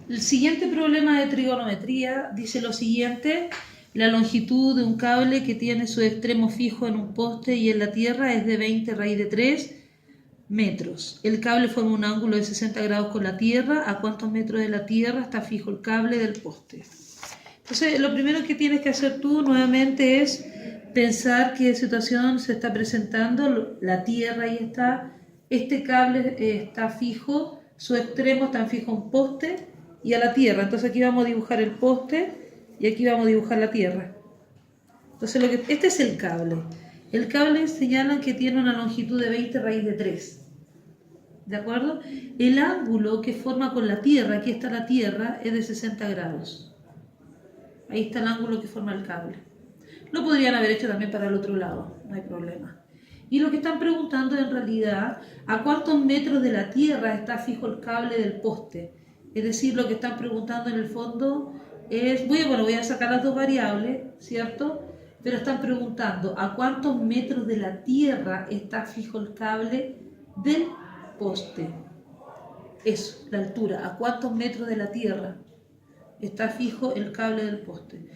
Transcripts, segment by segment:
El siguiente problema de trigonometría dice lo siguiente: la longitud de un cable que tiene su extremo fijo en un poste y en la tierra es de 20 raíz de 3 metros. El cable forma un ángulo de 60 grados con la tierra. ¿A cuántos metros de la tierra está fijo el cable del poste? Entonces, lo primero que tienes que hacer tú nuevamente es pensar qué situación se está presentando. La tierra ahí está, este cable está fijo, su extremo está fijo a un poste y a la tierra. Entonces aquí vamos a dibujar el poste y aquí vamos a dibujar la tierra. Entonces este es el cable. El cable señala que tiene una longitud de 20 raíz de 3. ¿De acuerdo? El ángulo que forma con la tierra, aquí está la tierra, es de 60 grados. Ahí está el ángulo que forma el cable. Lo podrían haber hecho también para el otro lado, no hay problema. Y lo que están preguntando en realidad, ¿a cuántos metros de la tierra está fijo el cable del poste? Es decir, lo que están preguntando en el fondo es, voy a sacar las dos variables, ¿cierto? Pero están preguntando, ¿a cuántos metros de la tierra está fijo el cable del poste? Eso, la altura, ¿a cuántos metros de la tierra está fijo el cable del poste?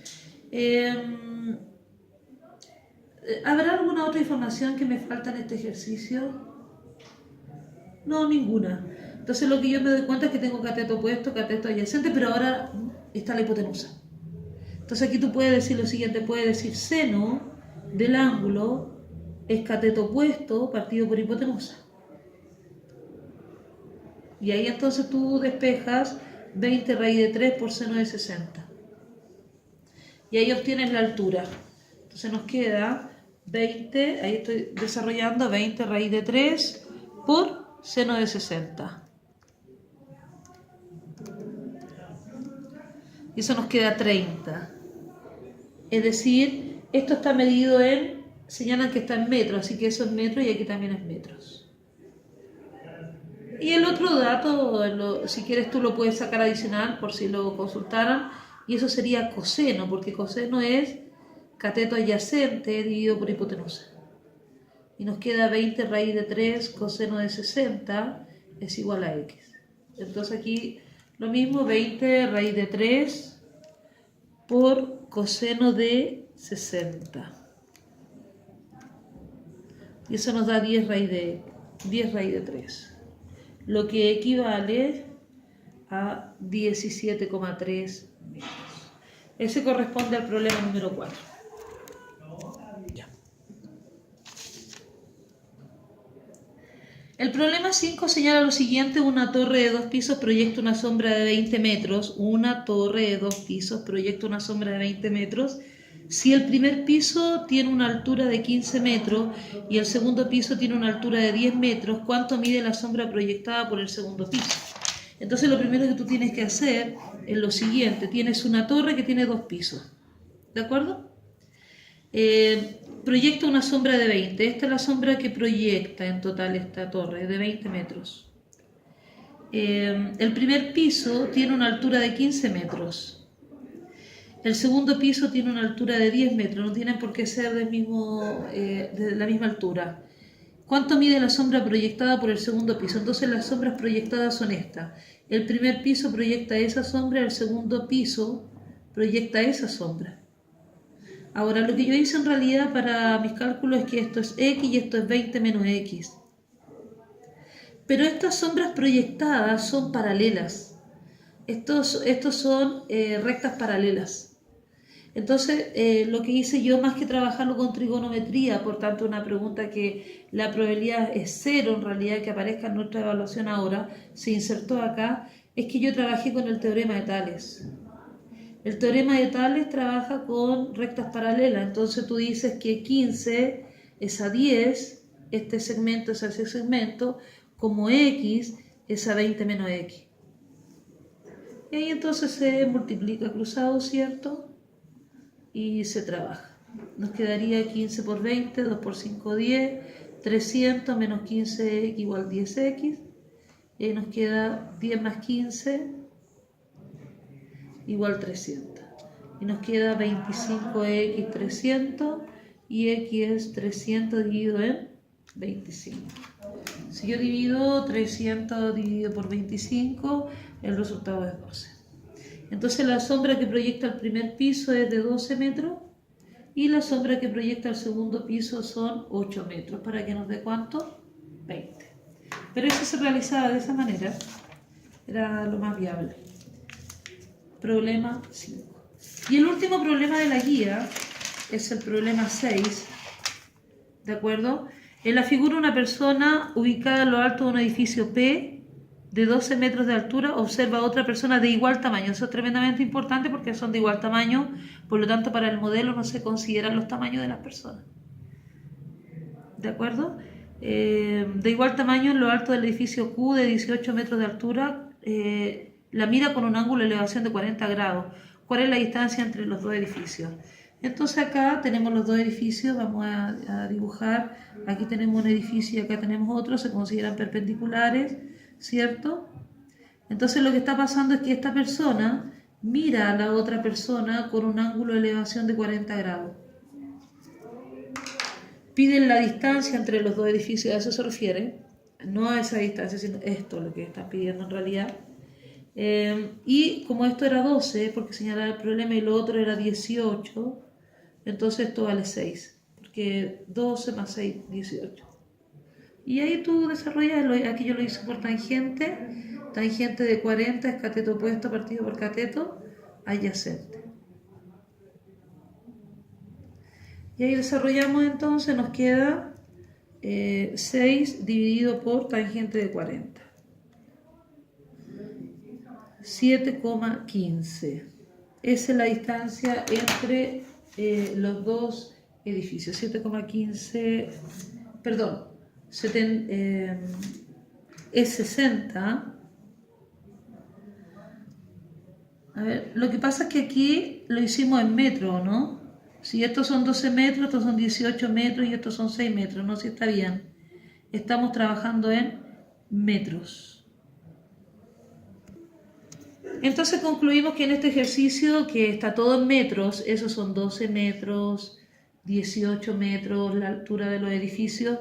¿Habrá alguna otra información que me falta en este ejercicio? No, ninguna. Entonces lo que yo me doy cuenta es que tengo cateto opuesto, cateto adyacente, pero ahora está la hipotenusa. Entonces aquí tú puedes decir lo siguiente, puedes decir seno del ángulo es cateto opuesto partido por hipotenusa. Y ahí entonces tú despejas 20 raíz de 3 por seno de 60. Y ahí obtienes la altura. Entonces nos queda 20, ahí estoy desarrollando 20 raíz de 3 por seno de 60. Y eso nos queda 30. Es decir, esto está medido en, señalan que está en metros, así que eso es metros y aquí también es metros. Y el otro dato, si quieres tú lo puedes sacar adicional por si lo consultaran, y eso sería coseno, porque coseno es cateto adyacente dividido por hipotenusa. Y nos queda 20 raíz de 3 coseno de 60 es igual a x. Entonces aquí lo mismo, 20 raíz de 3 por coseno de 60. Y eso nos da 10 raíz de 3. Lo que equivale a 17,3 metros. Ese corresponde al problema número 4. Ya. El problema 5 señala lo siguiente: una torre de 2 pisos proyecta una sombra de 20 metros. Una torre de 2 pisos proyecta una sombra de 20 metros. Si el primer piso tiene una altura de 15 metros y el segundo piso tiene una altura de 10 metros, ¿cuánto mide la sombra proyectada por el segundo piso? Entonces lo primero que tú tienes que hacer es lo siguiente. Tienes una torre que tiene 2 pisos, ¿de acuerdo? Proyecta una sombra de 20. Esta es la sombra que proyecta en total esta torre, de 20 metros. El primer piso tiene una altura de 15 metros. El segundo piso tiene una altura de 10 metros, no tienen por qué ser de la misma altura. ¿Cuánto mide la sombra proyectada por el segundo piso? Entonces las sombras proyectadas son estas. El primer piso proyecta esa sombra, el segundo piso proyecta esa sombra. Ahora, lo que yo hice en realidad para mis cálculos es que esto es x y esto es 20 menos x. Pero estas sombras proyectadas son paralelas. Estos son rectas paralelas. Entonces, lo que hice yo, más que trabajarlo con trigonometría, por tanto una pregunta que la probabilidad es 0 en realidad que aparezca en nuestra evaluación ahora, se insertó acá, es que yo trabajé con el teorema de Tales. El teorema de Tales trabaja con rectas paralelas, entonces tú dices que 15 es a 10, este segmento es a ese segmento, como x es a 20 menos x. Y ahí entonces se multiplica cruzado, ¿cierto? Y se trabaja. Nos quedaría 15 por 20, 2 por 5, 10, 300 menos 15x igual 10x. Y ahí nos queda 10 más 15 igual 300. Y nos queda 25x 300 y x es 300 dividido en 25. Si yo divido 300 dividido por 25, el resultado es 12. Entonces la sombra que proyecta el primer piso es de 12 metros y la sombra que proyecta el segundo piso son 8 metros, para que nos dé ¿cuánto? 20. Pero eso se realizaba de esa manera, era lo más viable. Problema 5. Y el último problema de la guía es el problema 6, ¿de acuerdo? En la figura una persona ubicada a lo alto de un edificio P de 12 metros de altura observa a otra persona de igual tamaño. Eso es tremendamente importante porque son de igual tamaño, por lo tanto para el modelo no se consideran los tamaños de las personas. ¿De acuerdo? De igual tamaño en lo alto del edificio Q de 18 metros de altura, la mira con un ángulo de elevación de 40 grados. ¿Cuál es la distancia entre los dos edificios? Entonces acá tenemos los dos edificios, vamos a dibujar, aquí tenemos un edificio y acá tenemos otro, se consideran perpendiculares, ¿cierto? Entonces lo que está pasando es que esta persona mira a la otra persona con un ángulo de elevación de 40 grados. Piden la distancia entre los dos edificios, a eso se refiere, no a esa distancia, sino esto es lo que están pidiendo en realidad. Y como esto era 12, porque señalaba el problema, y lo otro era 18, entonces esto vale 6, porque 12 más 6, 18. Y ahí tú desarrollas, aquí yo lo hice por tangente, tangente de 40 es cateto opuesto partido por cateto adyacente. Y ahí desarrollamos entonces, nos queda 6 dividido por tangente de 40. 7,15. Esa es la distancia entre los dos edificios. 7,15, perdón, es 60. A ver, lo que pasa es que aquí lo hicimos en metros, ¿no? Si estos son 12 metros, estos son 18 metros y estos son 6 metros, ¿no? Si está bien. Estamos trabajando en metros. Entonces concluimos que en este ejercicio, que está todo en metros, esos son 12 metros, 18 metros, la altura de los edificios.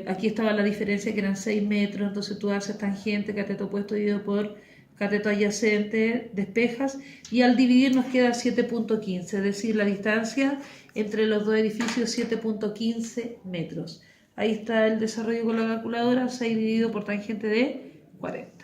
Aquí estaba la diferencia que eran 6 metros, entonces tú haces tangente, cateto opuesto dividido por cateto adyacente, despejas, y al dividir nos queda 7,15, es decir, la distancia entre los dos edificios 7,15 metros. Ahí está el desarrollo con la calculadora, 6 dividido por tangente de 40.